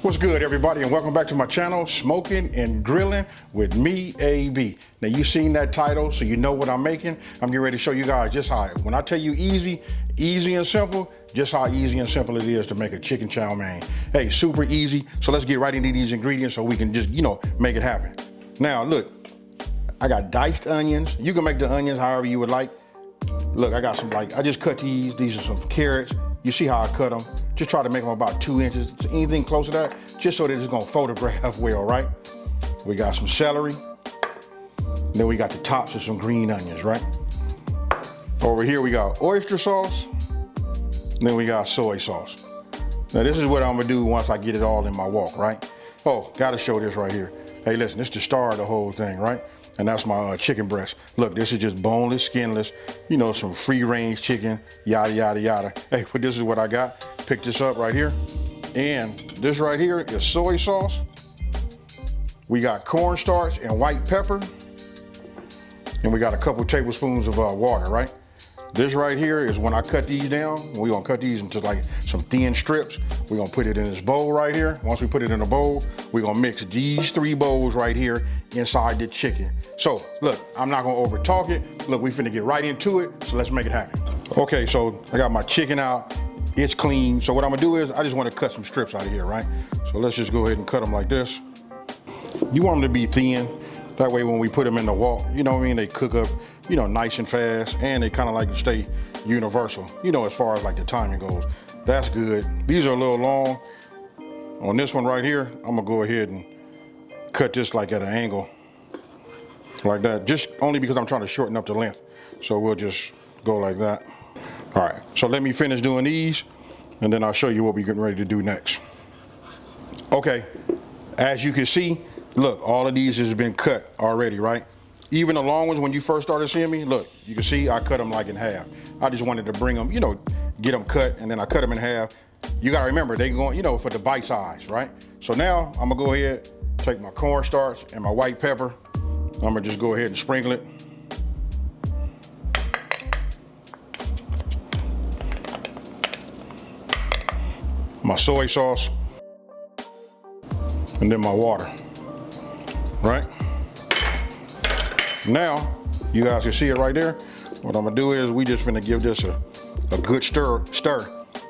What's good, everybody, and welcome back to my channel, Smoking and Grilling with me, AB. Now, you've seen that title, so you know what I'm making. I'm getting ready to show you guys just how, when I tell you easy and simple, just how easy and simple it is to make a chicken chow mein. Hey, super easy. So let's get right into these ingredients so we can just, make it happen. Now, look, I got diced onions. You can make the onions however you would like. Look, I got some, I just cut these. These are some carrots. You see how I cut them. Just try to make them about 2 inches. Anything close to that, just so that it's gonna photograph well, right? We got some celery. Then we got the tops of some green onions, right? Over here we got oyster sauce. Then we got soy sauce. Now this is what I'm gonna do once I get it all in my wok, right? Oh, gotta show this right here. Hey, listen, this is the star of the whole thing, right? And that's my chicken breast. Look, this is just boneless, skinless, some free range chicken, yada, yada, yada. Hey, but this is what I got. Pick this up right here. And this right here is soy sauce. We got cornstarch and white pepper. And we got a couple tablespoons of water, right? This right here is when I cut these down. We're gonna cut these into like some thin strips. We're gonna put it in this bowl right here. Once we put it in the bowl, we're gonna mix these 3 bowls right here inside the chicken. So look, I'm not gonna over talk it. Look, we finna get right into it, so let's make it happen. Okay, so I got my chicken out. It's clean. So what I'm gonna do is I just wanna cut some strips out of here, right? So let's just go ahead and cut them like this. You want them to be thin. That way when we put them in the wok, they cook up, nice and fast, and they kind of like to stay universal, as far as like the timing goes. That's good. These are a little long. On this one right here, I'm gonna go ahead and cut this like at an angle, like that, just only because I'm trying to shorten up the length. So we'll just go like that. All right, so let me finish doing these, and then I'll show you what we're getting ready to do next. Okay, as you can see, look, all of these has been cut already, right? Even the long ones, when you first started seeing me, look, you can see I cut them like in half. I just wanted to bring them, get them cut, and then I cut them in half. You gotta remember, they going, for the bite size, right? So now I'm gonna go ahead, take my cornstarch and my white pepper. I'm gonna just go ahead and sprinkle it. My soy sauce, and then my water. Right? Now, you guys can see it right there. What I'm gonna do is we just finna give this a good stir.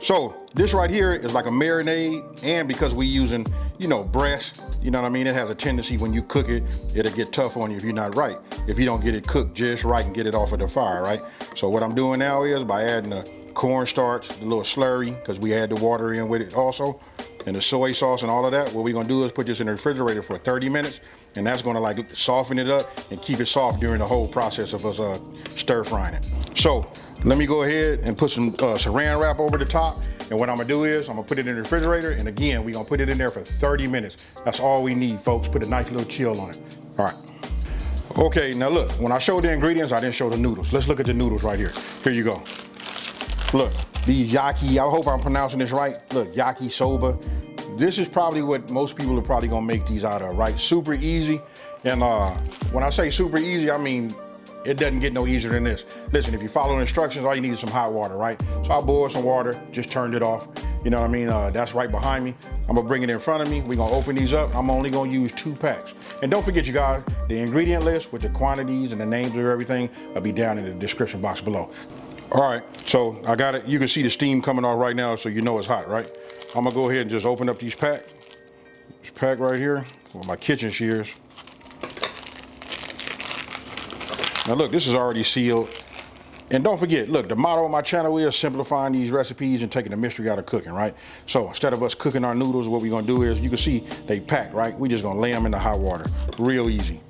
So this right here is like a marinade, and because we using, breast, you know what I mean? It has a tendency when you cook it, it'll get tough on you if you're not right. If you don't get it cooked just right and get it off of the fire, right? So what I'm doing now is by adding the cornstarch, the little slurry, because we add the water in with it also, and the soy sauce and all of that, what we're gonna do is put this in the refrigerator for 30 minutes, and that's gonna like soften it up and keep it soft during the whole process of us stir frying it. So let me go ahead and put some saran wrap over the top, and what I'm gonna do is I'm gonna put it in the refrigerator, and again, we're gonna put it in there for 30 minutes. That's all we need, folks. Put a nice little chill on it. All right. Okay, now look, when I showed the ingredients, I didn't show the noodles. Let's look at the noodles right here. Here you go. Look, these yaki, I hope I'm pronouncing this right. Look, yaki soba. This is probably what most people are probably gonna make these out of, right? Super easy. And when I say super easy, I mean, it doesn't get no easier than this. Listen, if you follow instructions, all you need is some hot water, right? So I boiled some water, just turned it off. You know what I mean? That's right behind me. I'm gonna bring it in front of me. We're gonna open these up. I'm only gonna use 2 packs. And don't forget, you guys, the ingredient list with the quantities and the names of everything will be down in the description box below. All right, so I got it. You can see the steam coming off right now, so you know it's hot, right? I'm gonna go ahead and just open up these packs. This pack right here with my kitchen shears. Now look, this is already sealed. And don't forget, look, the motto of my channel is simplifying these recipes and taking the mystery out of cooking, right? So instead of us cooking our noodles, what we're gonna do is, you can see they packed, right? We just gonna lay them in the hot water, real easy.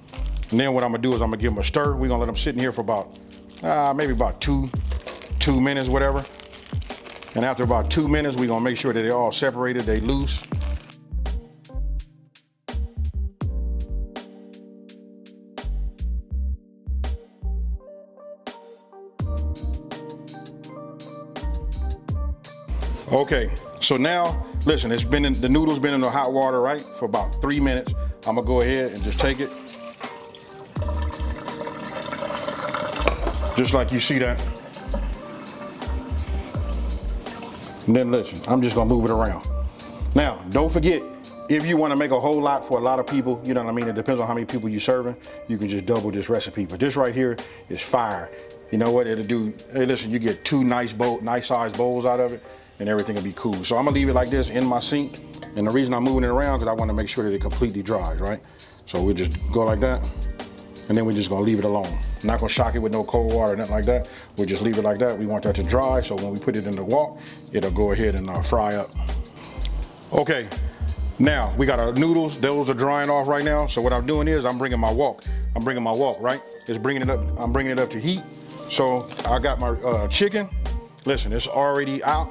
And then what I'm gonna do is I'm gonna give them a stir. We're gonna let them sit in here for about, maybe about two minutes, whatever. And after about 2 minutes, we're gonna make sure that they're all separated, they loose. Okay, so now, listen, the noodles been in the hot water, right, for about 3 minutes. I'm gonna go ahead and just take it. Just like you see that. And then listen, I'm just gonna move it around. Now, don't forget, If you want to make a whole lot for a lot of people, you know what I mean? It depends on how many people you're serving. You can just double this recipe. But this right here is fire. You know what it'll do? Hey, listen, you get two nice sized bowls out of it, and everything will be cool. So I'm gonna leave it like this in my sink. And the reason I'm moving it around, because I want to make sure that it completely dries, right? So we'll just go like that, and then we're just gonna leave it alone. I'm not gonna shock it with no cold water or nothing like that. We'll just leave it like that. We want that to dry, so when we put it in the wok, it'll go ahead and fry up. Okay, now we got our noodles. Those are drying off right now. So what I'm doing is I'm bringing my wok, right? I'm bringing it up to heat. So I got my chicken. Listen, it's already out.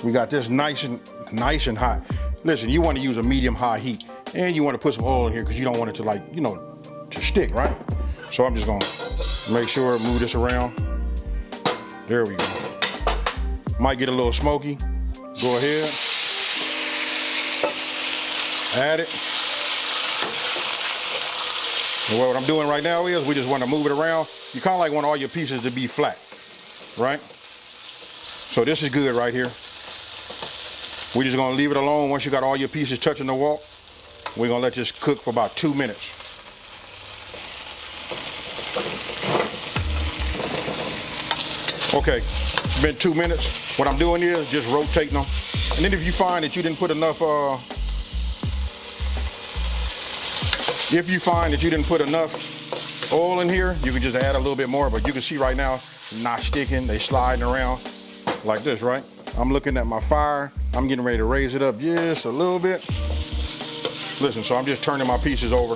We got this nice and hot. Listen, you want to use a medium-high heat, and you want to put some oil in here because you don't want it to, like, you know, to stick, right? So I'm just gonna make sure, move this around. There we go. Might get a little smoky. Go ahead. Add it. And what I'm doing right now is we just want to move it around. You kind of like want all your pieces to be flat, right? So this is good right here. We're just gonna leave it alone. Once you got all your pieces touching the wok, we're gonna let this cook for about 2 minutes. Okay, it's been 2 minutes. What I'm doing is just rotating them. And then if you find that you didn't put enough oil in here, you can just add a little bit more, but you can see right now, not sticking, they sliding around like this, right? I'm looking at my fire. I'm getting ready to raise it up just a little bit. Listen, so I'm just turning my pieces over,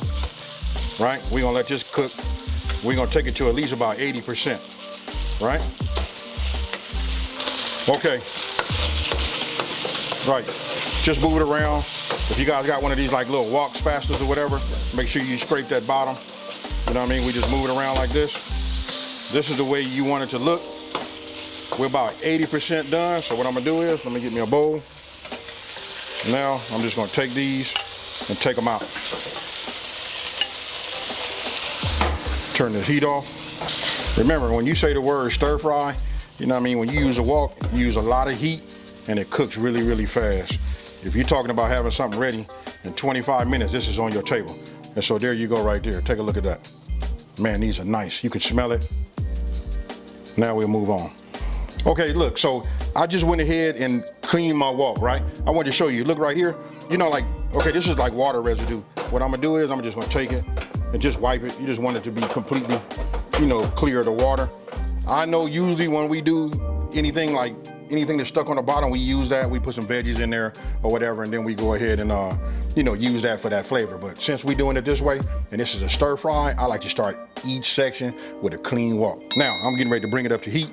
right? We're gonna let this cook. We're gonna take it to at least about 80%, right? Okay, right, just move it around. If you guys got one of these like little wok spatulas or whatever, make sure you scrape that bottom. You know what I mean? We just move it around like this. This is the way you want it to look. We're about 80% done, so what I'm gonna do is, let me get me a bowl. Now, I'm just gonna take these and take them out. Turn the heat off. Remember, when you say the word stir fry, you know what I mean? When you use a wok, you use a lot of heat and it cooks really, really fast. If you're talking about having something ready in 25 minutes, this is on your table. And so there you go right there. Take a look at that. Man, these are nice. You can smell it. Now we'll move on. Okay, look, so I just went ahead and cleaned my wok, right? I wanted to show you, look right here. You know, like, okay, this is like water residue. What I'm gonna do is I'm just gonna take it and just wipe it. You just want it to be completely, you know, clear of the water. I know usually when we do anything that's stuck on the bottom, we use that. We put some veggies in there or whatever, and then we go ahead and, you know, use that for that flavor. But since we're doing it this way, and this is a stir fry, I like to start each section with a clean wok. Now, I'm getting ready to bring it up to heat.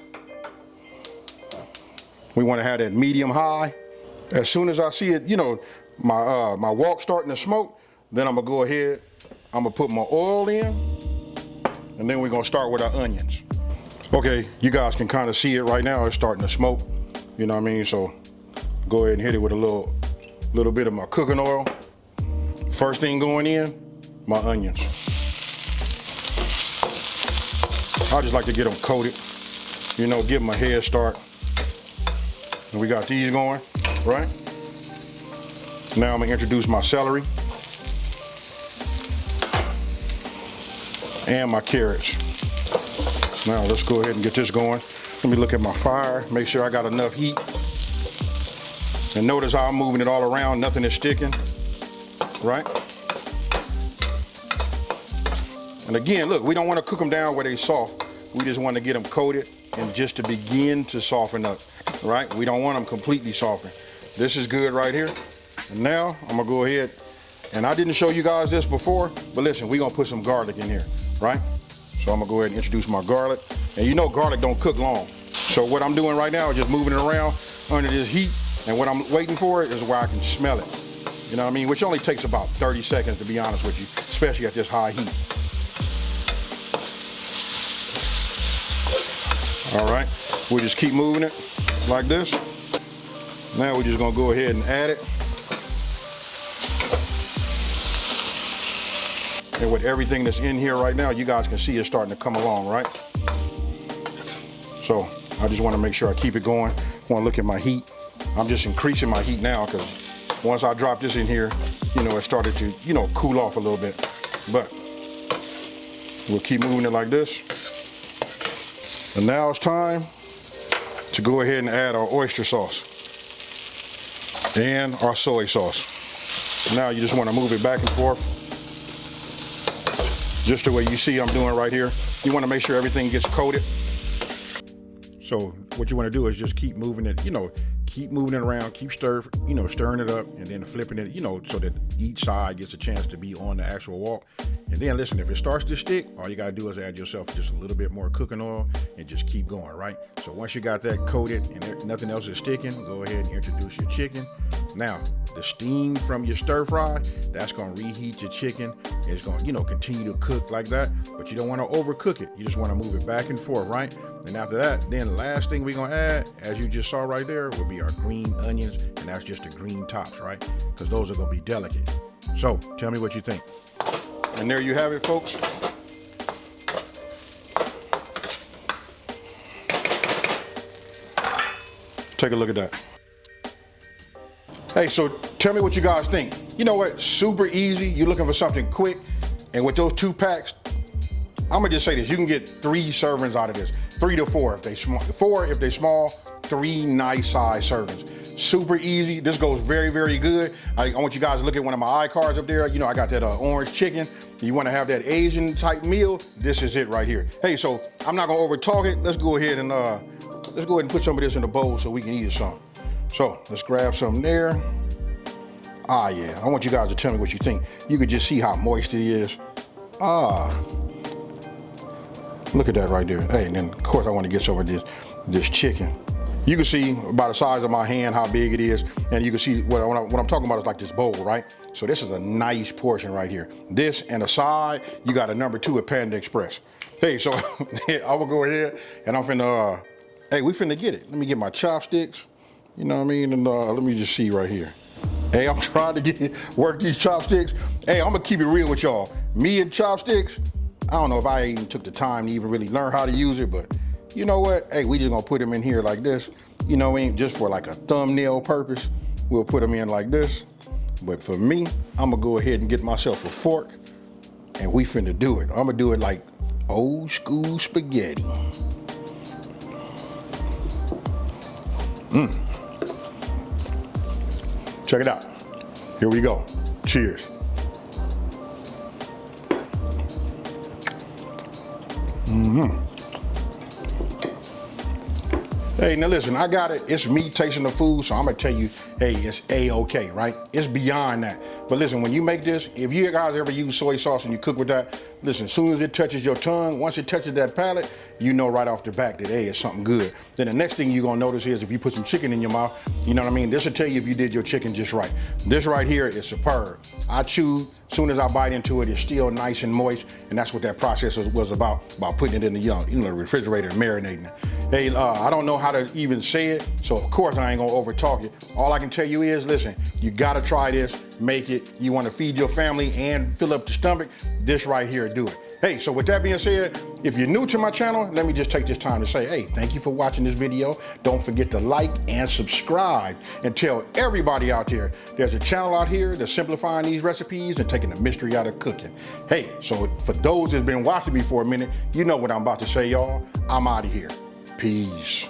We want to have that medium high. As soon as I see it, you know, my wok starting to smoke, then I'm gonna go ahead, I'm gonna put my oil in, and then we're gonna start with our onions. Okay, you guys can kind of see it right now, it's starting to smoke, you know what I mean? So go ahead and hit it with a little bit of my cooking oil. First thing going in, my onions. I just like to get them coated, you know, give them a head start. And we got these going, right? Now I'm gonna introduce my celery and my carrots. Now let's go ahead and get this going. Let me look at my fire, make sure I got enough heat. And notice how I'm moving it all around, nothing is sticking, right? And again, look, we don't want to cook them down where they're soft. We just want to get them coated and just to begin to soften up, right? We don't want them completely softened. This is good right here. And now I'm gonna go ahead, and I didn't show you guys this before, but listen, we're gonna put some garlic in here, right? So I'm gonna go ahead and introduce my garlic. And you know garlic don't cook long. So what I'm doing right now is just moving it around under this heat, and what I'm waiting for is where I can smell it. You know what I mean? Which only takes about 30 seconds, to be honest with you, especially at this high heat. All right, we'll just keep moving it like this. Now we're just gonna go ahead and add it. And with everything that's in here right now, you guys can see it's starting to come along, right? So I just wanna make sure I keep it going. I wanna look at my heat. I'm just increasing my heat now because once I dropped this in here, you know, it started to, you know, cool off a little bit. But we'll keep moving it like this. And now it's time to go ahead and add our oyster sauce and our soy sauce. Now you just want to move it back and forth, just the way you see I'm doing right here. You want to make sure everything gets coated. So what you want to do is just keep moving it, you know, keep moving it around, keep stirring it up, and then flipping it, you know, so that each side gets a chance to be on the actual wok. And then listen, if it starts to stick, all you gotta do is add yourself just a little bit more cooking oil and just keep going, right? So once you got that coated and nothing else is sticking, go ahead and introduce your chicken. Now, the steam from your stir fry, that's gonna reheat your chicken. It's gonna, you know, continue to cook like that, but you don't wanna overcook it. You just wanna move it back and forth, right? And after that, then the last thing we're gonna add, as you just saw right there, will be our green onions, and that's just the green tops, right? Because those are gonna be delicate. So, tell me what you think. And there you have it, folks. Take a look at that. Hey, so tell me what you guys think. You know what? Super easy. You're looking for something quick. And with those 2 packs, I'm gonna just say this. You can get 3 servings out of this. 3 to 4 if they small. 4 if they small. 3 nice size servings. Super easy. This goes very, very good. I want you guys to look at one of my iCards up there. You know, I got that orange chicken. You want to have that Asian type meal, this is it right here. Hey, so I'm not gonna over talk it. Let's go ahead and put some of this in the bowl so we can eat some. So let's grab some there. Ah, yeah, I want you guys to tell me what you think. You could just see how moist it is. Ah, look at that right there. Hey, and then of course I want to get some of this chicken. You can see by the size of my hand how big it is, and you can see what I'm talking about is like this bowl, right? So this is a nice portion right here. This and a side, you got a number 2 at Panda Express. Hey, so I will go ahead and I'm finna, hey, we finna get it. Let me get my chopsticks, you know what I mean? And let me just see right here. Hey, I'm trying to work these chopsticks. Hey, I'm gonna keep it real with y'all. Me and chopsticks, I don't know if I even took the time to even really learn how to use it, but you know what? Hey, we just gonna put them in here like this. You know what I mean? Just for like a thumbnail purpose, we'll put them in like this. But for me, I'm gonna go ahead and get myself a fork and we finna do it. I'm gonna do it like old school spaghetti. Check it out. Here we go. Cheers. Hey, now listen, I got it. It's me tasting the food, so I'm gonna tell you, hey, it's A-okay, right? It's beyond that. But listen, when you make this, if you guys ever use soy sauce and you cook with that, listen, as soon as it touches your tongue, once it touches that palate, you know right off the back that, hey, it's something good. Then the next thing you're gonna notice is if you put some chicken in your mouth, you know what I mean? This will tell you if you did your chicken just right. This right here is superb. I chew, as soon as I bite into it, it's still nice and moist, and that's what that process was about putting it in the refrigerator and marinating it. Hey, I don't know how to even say it, so of course I ain't gonna over talk it. All I can tell you is, listen, you gotta try this, make it. You wanna feed your family and fill up the stomach, this right here, do it. Hey, so with that being said, if you're new to my channel, let me just take this time to say, hey, thank you for watching this video. Don't forget to like and subscribe and tell everybody out there there's a channel out here that's simplifying these recipes and taking the mystery out of cooking. Hey, so for those that's been watching me for a minute, you know what I'm about to say, y'all. I'm out of here. Peace.